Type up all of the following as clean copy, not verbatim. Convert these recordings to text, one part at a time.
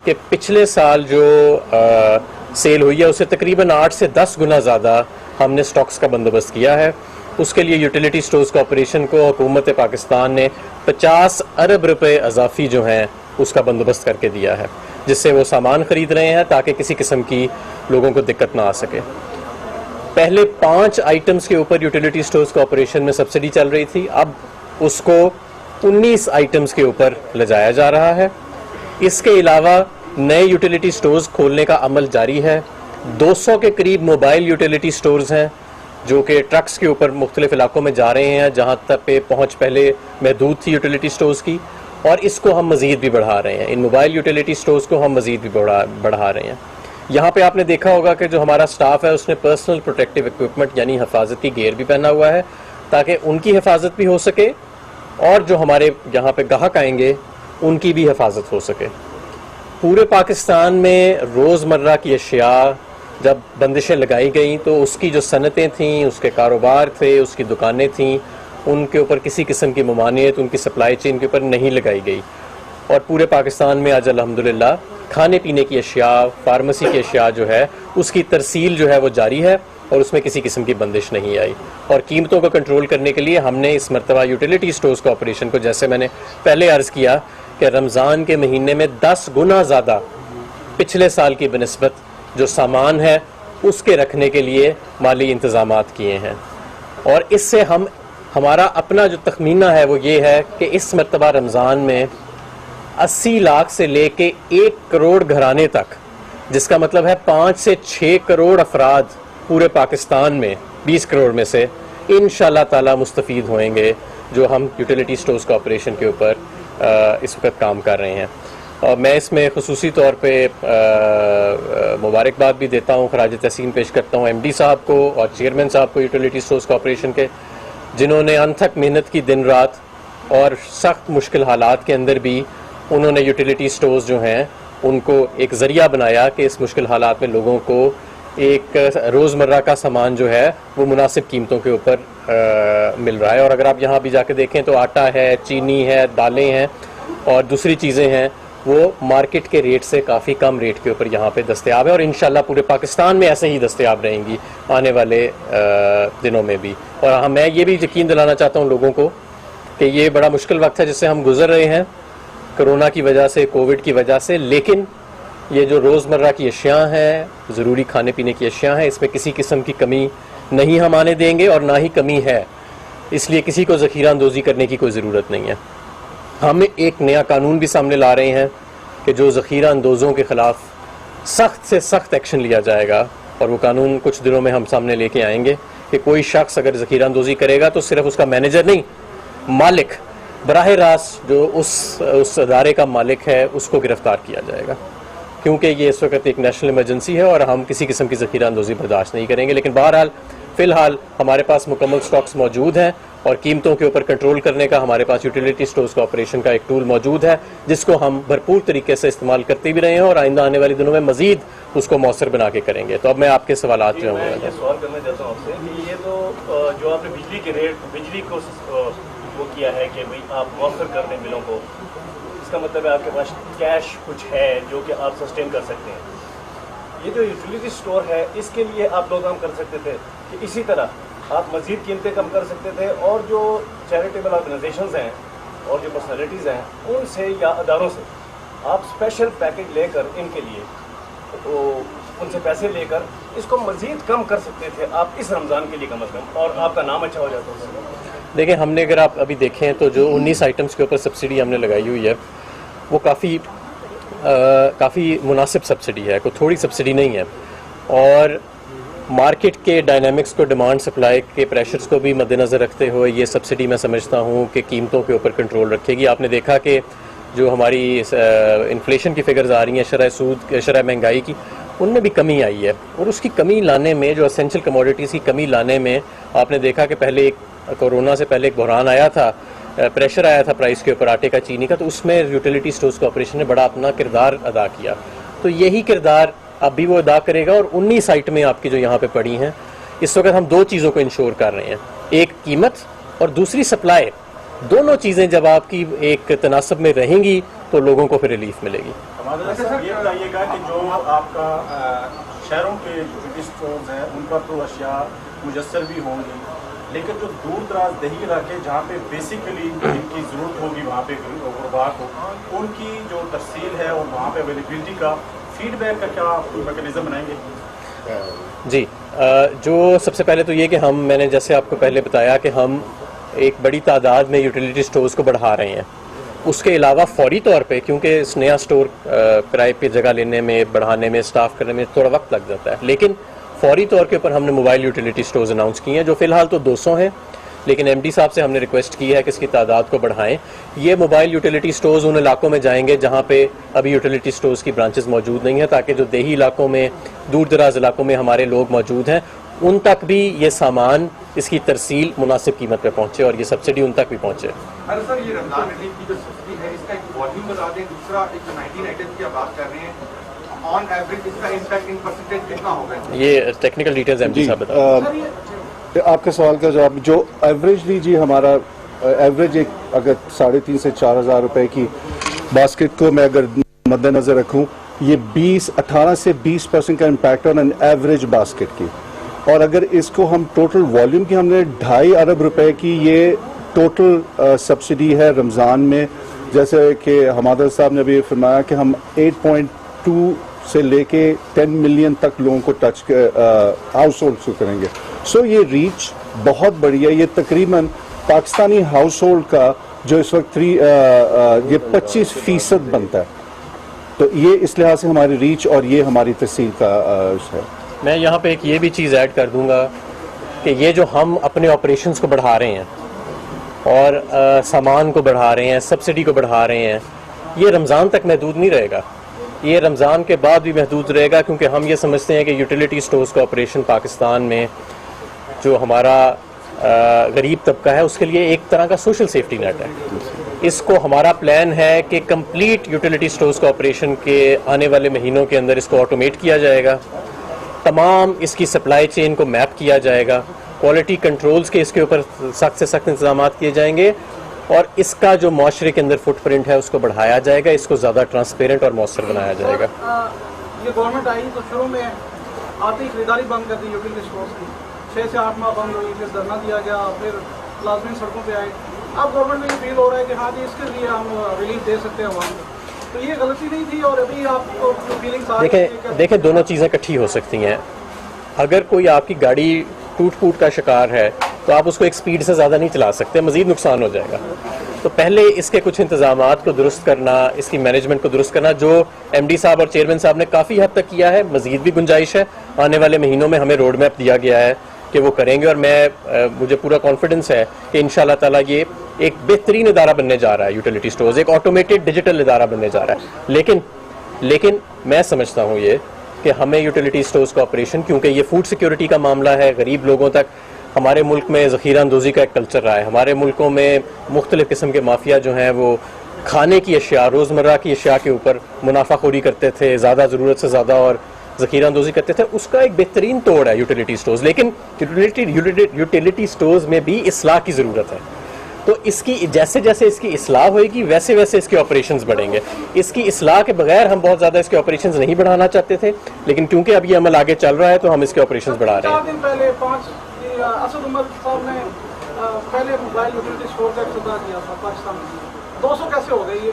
कि पिछले साल जो सेल हुई है उससे तकरीबन 8 से 10 गुना ज़्यादा हमने स्टॉक्स का बंदोबस्त किया है। उसके लिए यूटिलिटी स्टोर्स कॉरपोरेशन को हुकूमत पाकिस्तान ने 50 अरब रुपए अजाफी जो हैं उसका बंदोबस्त करके दिया है, जिससे वो सामान ख़रीद रहे हैं ताकि किसी किस्म की लोगों को दिक्कत ना आ सके। पहले 5 आइटम्स के ऊपर यूटिलिटी स्टोर्स कॉरपोरेशन में सब्सिडी चल रही थी, अब उसको 19 आइटम्स के ऊपर ले जाया जा रहा है। इसके अलावा नए यूटिलिटी स्टोर्स खोलने का अमल जारी है। 200 के करीब मोबाइल यूटिलिटी स्टोर्स हैं जो कि ट्रक्स के ऊपर मुख्तलिफ इलाकों में जा रहे हैं, जहाँ तक पे पहुँच पहले महदूद थी यूटिलिटी स्टोर्स की, और इसको हम मज़ीद भी बढ़ा रहे हैं। इन मोबाइल यूटिलिटी स्टोर्स को हम मज़ीद भी बढ़ा रहे हैं। यहाँ पे आपने देखा होगा कि जो हमारा स्टाफ है उसने पर्सनल प्रोटेक्टिव इक्विपमेंट यानी हिफाजती गेयर भी पहना हुआ है ताकि उनकी हिफाजत भी हो सके और जो हमारे यहाँ पे ग्राहक आएंगे उनकी भी हिफाजत हो सके। पूरे पाकिस्तान में रोज़मर्रा की अशिया जब बंदिशें लगाई गई तो उसकी जो सनतें थीं, उसके कारोबार थे, उसकी दुकानें थीं, उनके ऊपर किसी किस्म की ममानियत उनकी सप्लाई चेन के ऊपर नहीं लगाई गई। और पूरे पाकिस्तान में आज अल्हम्दुलिल्लाह खाने पीने की अशिया, फार्मेसी की अशिया जो है उसकी तरसील जो है वो जारी है और उसमें किसी किस्म की बंदिश नहीं आई। और कीमतों को कंट्रोल करने के लिए हमने इस मरतबा यूटिलिटी स्टोर्स कॉरपोरेशन को, जैसे मैंने पहले अर्ज़ किया कि रमज़ान के महीने में 10 गुना ज़्यादा पिछले साल की बनिस्बत जो सामान है उसके रखने के लिए माली इंतज़ामात किए हैं। और इससे हमारा अपना जो तखमीना है वो ये है कि इस मरतबा रमज़ान में 80 लाख से लेके 1 करोड़ घराने तक, जिसका मतलब है 5 से 6 करोड़ अफराद पूरे पाकिस्तान में 20 करोड़ में से इंशाअल्लाह ताला मुस्तफ़ीद होंगे जो हम यूटिलिटी स्टोर्स कॉरपोरेशन के ऊपर इस वक्त काम कर रहे हैं। और मैं इसमें खुसूसी तौर पे मुबारकबाद भी देता हूँ, खराज तहसीन पेश करता हूँ MD साहब को और चेयरमैन साहब को यूटिलिटी स्टोर्स कॉरपोरेशन के, जिन्होंने अनथक मेहनत की दिन रात और सख्त मुश्किल हालात के अंदर भी उन्होंने यूटिलिटी स्टोर्स जो हैं उनको एक ज़रिया बनाया कि इस मुश्किल हालात में लोगों को एक रोज़मर्रा का सामान जो है वो मुनासिब कीमतों के ऊपर मिल रहा है। और अगर आप यहाँ भी जाके देखें तो आटा है, चीनी है, दालें हैं और दूसरी चीज़ें हैं वो मार्केट के रेट से काफ़ी कम रेट के ऊपर यहाँ पे दस्तयाब है और इंशाल्लाह पूरे पाकिस्तान में ऐसे ही दस्तयाब रहेंगी आने वाले दिनों में भी। और हाँ, मैं ये भी यकीन दिलाना चाहता हूँ लोगों को कि ये बड़ा मुश्किल वक्त है जिससे हम गुजर रहे हैं कोरोना की वजह से, कोविड की वजह से, लेकिन ये जो रोज़मर्रा की अशिया हैं, ज़रूरी खाने पीने की अशिया हैं, इसमें किसी किस्म की कमी नहीं हम आने देंगे और ना ही कमी है, इसलिए किसी को ज़ख़ीरा अंदोज़ी करने की कोई ज़रूरत नहीं है। हम एक नया कानून भी सामने ला रहे हैं कि जो ज़ख़ीरा अंदोज़ों के ख़िलाफ़ सख्त से सख्त एक्शन लिया जाएगा और वो कानून कुछ दिनों में हम सामने लेके आएंगे कि कोई शख्स अगर ज़ख़ीरा अंदोज़ी करेगा तो सिर्फ उसका मैनेजर नहीं, मालिक बराह रास्त जो उस अदारे का मालिक है उसको गिरफ़्तार किया जाएगा, क्योंकि ये इस वक्त एक नेशनल इमरजेंसी है और हम किसी किस्म की ज़ख़ीरा अंदोज़ी बर्दाश्त नहीं करेंगे। लेकिन बहरहाल फ़िलहाल हमारे पास मुकम्मल स्टॉक्स मौजूद हैं और कीमतों के ऊपर कंट्रोल करने का हमारे पास यूटिलिटी स्टोर्स कॉरपोरेशन का एक टूल मौजूद है जिसको हम भरपूर तरीके से इस्तेमाल करते भी रहे हैं और आइंदा आने वाले दिनों में मज़ीद उसको मौसर बना के करेंगे। तो अब मैं आपके सवाल जो मैं ये सवाल करना चाहता हूँ आपसे कि ये तो जो आपने बिजली के रेट, बिजली को वो किया है कि भाई आप मौसर कर दें बिलों को, इसका मतलब है आपके पास कैश कुछ है जो कि आप सस्टेन कर सकते हैं। ये जो यूटिलिटी स्टोर है इसके लिए आप दो काम कर सकते थे कि इसी तरह आप मज़ीद कीमतें कम कर सकते थे और जो चैरिटेबल ऑर्गेनाइजेशंस हैं और जो पर्सनैलिटीज़ हैं उनसे या अदारों से आप स्पेशल पैकेज लेकर इनके लिए तो उनसे पैसे लेकर इसको मज़ीद कम कर सकते थे आप इस रमज़ान के लिए कम अज़ कम, और आपका नाम अच्छा हो जाता है। देखिए, हमने अगर आप अभी देखें तो जो 19 आइटम्स के ऊपर सब्सिडी हमने लगाई हुई है वो काफ़ी मुनासिब सब्सिडी है, कोई थोड़ी सब्सिडी नहीं है और मार्केट के डायनामिक्स को, डिमांड सप्लाई के प्रेशर्स को भी मद्देनज़र रखते हुए ये सब्सिडी मैं समझता हूँ कि कीमतों के ऊपर कंट्रोल रखेगी। आपने देखा कि जो हमारी इन्फ्लेशन की फिगर्स आ रही हैं, शरह सूद, शरह महंगाई की, उनमें भी कमी आई है और उसकी कमी लाने में, जो एसेंशियल कमोडिटीज़ की कमी लाने में आपने देखा कि पहले एक कोरोना से पहले एक बहरान आया था, प्रेशर आया था प्राइस के ऊपर आटे का, चीनी का, तो उसमें यूटिलिटी स्टोर्स कॉरपोरेशन ने बड़ा अपना किरदार अदा किया। तो यही किरदार अब भी वो अदा करेगा और 19 आइटमें आपकी जो यहाँ पे पड़ी हैं, इस वक्त हम दो चीज़ों को इंश्योर कर रहे हैं, एक कीमत और दूसरी सप्लाई। दोनों चीज़ें जब आपकी एक तनासब में रहेंगी तो लोगों को फिर रिलीफ मिलेगी। हमारे साथ ये बताइएगा कि जो आपका शहरों के यूटिलिटी स्टोर्स हैं उन पर तो अशिया मुयस्सर भी होंगी, लेकिन जो दूर दराज दही इलाके जहाँ पे बेसिकली जिनकी ज़रूरत होगी वहाँ पे गुरबा को, उनकी जो तरसील है और वहाँ पे अवेलेबिलिटी का फीडबैक का क्या मैकेनिज़्म बनाएंगे? जी, जो सबसे पहले तो ये कि मैंने जैसे आपको पहले बताया कि हम एक बड़ी तादाद में यूटिलिटी स्टोर्स को बढ़ा रहे हैं। उसके अलावा फौरी तौर पे, क्योंकि इस नया स्टोर किराए पे जगह लेने में, बढ़ाने में, स्टाफ करने में थोड़ा वक्त लग जाता है, लेकिन फौरी तौर के ऊपर हमने मोबाइल यूटिलिटी स्टोर्स अनाउंस किए हैं, जो फ़िलहाल तो 200 हैं, लेकिन एमडी साहब से हमने रिक्वेस्ट की है कि इसकी तादाद को बढ़ाएं। ये मोबाइल यूटिलिटी स्टोर्स उन इलाकों में जाएंगे जहाँ पे अभी यूटिलिटी स्टोर्स की ब्रांचेस मौजूद नहीं है, ताकि जो देही इलाकों में, दूर दराज इलाकों में हमारे लोग मौजूद हैं, उन तक भी ये सामान, इसकी तरसील मुनासिब कीमत पे पहुँचे और ये सब्सिडी उन तक भी पहुँचे। अरे सर, ये रमजान रिलीफ की जो सब्सिडी है इसका एक वॉल्यूम बता दें, दूसरा एक 19 आइटम की आप बात कर रहे हैं, ऑन एवरेज इसका इम्पैक्ट इन परसेंटेज कितना होगा? ये टेक्निकल डिटेल्स एमडी साहब बता। आपके सवाल का जवाब, जो एवरेजली जी हमारा एवरेज एक अगर 3,500 से 4,000 रुपए की बास्केट को मैं अगर मद्देनजर रखूं, ये 18 से 20% का impact on an average basket की। और अगर इसको हम टोटल वॉल्यूम की, हमने 2.5 अरब रुपए की ये टोटल सब्सिडी है रमज़ान में। जैसे कि हमादर साहब ने अभी फरमाया कि हम 8.2 से लेके 10 मिलियन तक लोगों को टच हाउस होल्ड को करेंगे। सो ये रीच बहुत बड़ी है। ये तकरीबन पाकिस्तानी हाउस होल्ड का जो इस वक्त ये 25% बनता है। तो ये इस लिहाज से हमारी रीच और ये हमारी तहसील का है। मैं यहाँ पे एक ये भी चीज़ ऐड कर दूंगा कि ये जो हम अपने ऑपरेशंस को बढ़ा रहे हैं और सामान को बढ़ा रहे हैं, सब्सिडी को बढ़ा रहे हैं, ये रमज़ान तक महदूद नहीं रहेगा, ये रमज़ान के बाद भी महदूद रहेगा, क्योंकि हम ये समझते हैं कि यूटिलिटी स्टोर्स का ऑपरेशन पाकिस्तान में जो हमारा गरीब तबका है उसके लिए एक तरह का सोशल सेफ्टी नेट है। इसको हमारा प्लान है कि कंप्लीट यूटिलिटी स्टोर्स का ऑपरेशन के आने वाले महीनों के अंदर इसको ऑटोमेट किया जाएगा, तमाम इसकी सप्लाई चेन को मैप किया जाएगा, क्वालिटी कंट्रोल्स के इसके ऊपर सख्त से सख्त इंतजाम किए जाएंगे और इसका जो माशरे के अंदर फुटप्रिंट है उसको बढ़ाया जाएगा, इसको ज़्यादा ट्रांसपेरेंट और मौसर बनाया जाएगा। ये गवर्नमेंट आई तो शुरू में आती ही खरीदारी बंद कर दी यूटिलिटी स्टोर्स की, 6 से 8 माह बंद हुई, फिर धरना दिया गया, फिर लाजमी सड़कों पे आए। अब गवर्नमेंट में ये फील हो रहा है कि हाँ जी इसके लिए हम रिलीफ दे सकते हैं वहाँ, तो ये गलती नहीं थी और अभी आपको फीलिंग्स आ रही है? देखें दोनों चीज़ें इकट्ठी हो सकती हैं। अगर कोई आपकी गाड़ी टूट फूट का शिकार है तो आप उसको एक स्पीड से ज़्यादा नहीं चला सकते, मज़ीद नुकसान हो जाएगा। तो पहले इसके कुछ इंतजामात को दुरुस्त करना, इसकी मैनेजमेंट को दुरुस्त करना, जो एमडी साहब और चेयरमैन साहब ने काफ़ी हद तक किया है, मज़ीद भी गुंजाइश है। आने वाले महीनों में हमें रोड मैप दिया गया है कि वो करेंगे और मुझे पूरा कॉन्फिडेंस है कि इंशाल्लाह ताला ये एक बेहतरीन इदारा बनने जा रहा है। यूटिलिटी स्टोर्स एक ऑटोमेटेड डिजिटल इदारा बनने जा रहा है। लेकिन मैं समझता हूँ ये कि हमें यूटिलिटी स्टोर्स का ऑपरेशन, क्योंकि ये फूड सिक्योरिटी का मामला है, गरीब लोगों तक, हमारे मुल्क में ज़ख़ीरा अंदोज़ी का एक कल्चर रहा है, हमारे मुल्कों में मुख्तलिफ़ किस्म के माफिया जो हैं वो खाने की अशिया, रोज़मर्रा की अशिया के ऊपर मुनाफाखोरी करते थे, ज़्यादा ज़रूरत से ज़्यादा और ज़ख़ीरा अंदोज़ी करते थे। उसका एक बेहतरीन तोड़ है यूटिलिटी स्टोर्स, लेकिन यूटिलिटी स्टोर्स में भी इस्लाह की ज़रूरत है। तो इसकी जैसे जैसे इसकी इस्लाह होएगी वैसे वैसे इसके ऑपरेशंस बढ़ेंगे। इसकी इस्लाह के बगैर हम बहुत ज़्यादा इसके ऑपरेशंस नहीं बढ़ाना चाहते थे, लेकिन क्योंकि अब ये अमल आगे चल रहा है तो हम इसके ऑपरेशंस बढ़ा रहे हैं। 4 दिन पहले असद उमर साहब ने पहले मोबाइल यूटिलिटी स्टोर का इफ्तिताह किया था पाकिस्तान में। 200 कैसे हो गए ये?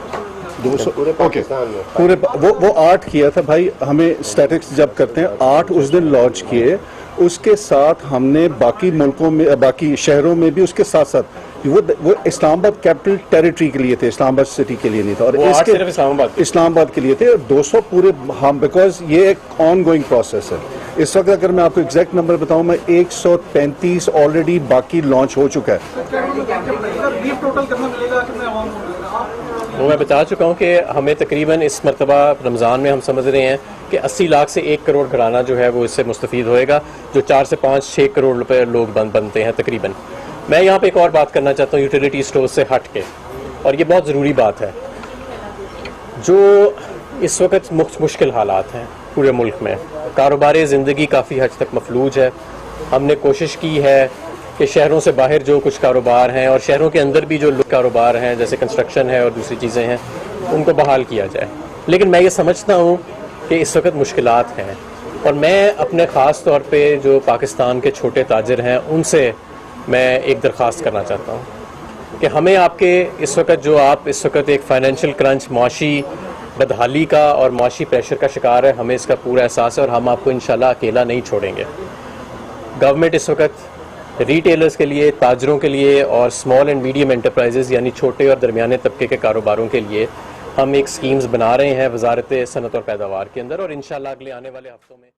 200 पूरे पाकिस्तान में पूरे वो 8 किया था भाई। हमें स्टैटिक्स जब करते हैं 8 उस दिन लॉन्च किए, उसके साथ हमने बाकी मुल्कों में, बाकी शहरों में भी उसके साथ साथ वो इस्लामाबाद कैपिटल टेरिटरी के लिए थे, इस्लामाबाद सिटी के लिए नहीं था, और इसके इस्लामाबाद के लिए थे। 200 पूरे हम, बिकॉज ये एक ऑन गोइंग प्रोसेस है। इस वक्त अगर मैं आपको एग्जैक्ट नंबर बताऊं, मैं 135 ऑलरेडी बाकी लॉन्च हो चुका है। वो मैं बता चुका हूँ कि हमें तकरीबन इस मरतबा रमज़ान में हम समझ रहे हैं कि 80 लाख से 1 करोड़ घराना जो है वो इससे मुस्तफ़ीद होएगा, जो 4 से 5-6 करोड़ रुपए लोग बनते हैं तकरीबन। मैं यहाँ पे एक और बात करना चाहता हूँ यूटिलिटी स्टोर से हट के, और ये बहुत ज़रूरी बात है। जो इस वक्त मुश्किल हालात हैं पूरे मुल्क में, कारोबार ज़िंदगी काफ़ी हद तक मफलूज है। हमने कोशिश की है कि शहरों से बाहर जो कुछ कारोबार हैं और शहरों के अंदर भी जो कारोबार हैं जैसे कंस्ट्रक्शन है और दूसरी चीज़ें हैं, उनको बहाल किया जाए। लेकिन मैं ये समझता हूँ कि इस वक्त मुश्किलात हैं, और मैं अपने ख़ास तौर पे जो पाकिस्तान के छोटे ताजिर हैं उनसे मैं एक दरख्वास्त करना चाहता हूँ कि हमें आपके इस वक्त जो आप इस वक्त एक फ़ाइनेंशियल क्रंच, मुआशी बदहाली का और मुआशी प्रेशर का शिकार है, हमें इसका पूरा एहसास है और हम आपको इंशाल्लाह अकेला नहीं छोड़ेंगे। गवर्नमेंट इस वक्त रिटेलर्स के लिए, ताजरों के लिए और स्मॉल एंड मीडियम एंटरप्राइजेज़ यानी छोटे और दरमियाने तबके के कारोबारों के लिए हम एक स्कीम्स बना रहे हैं वजारत सनत और पैदावार के अंदर, और इंशाल्लाह अगले आने वाले हफ्तों में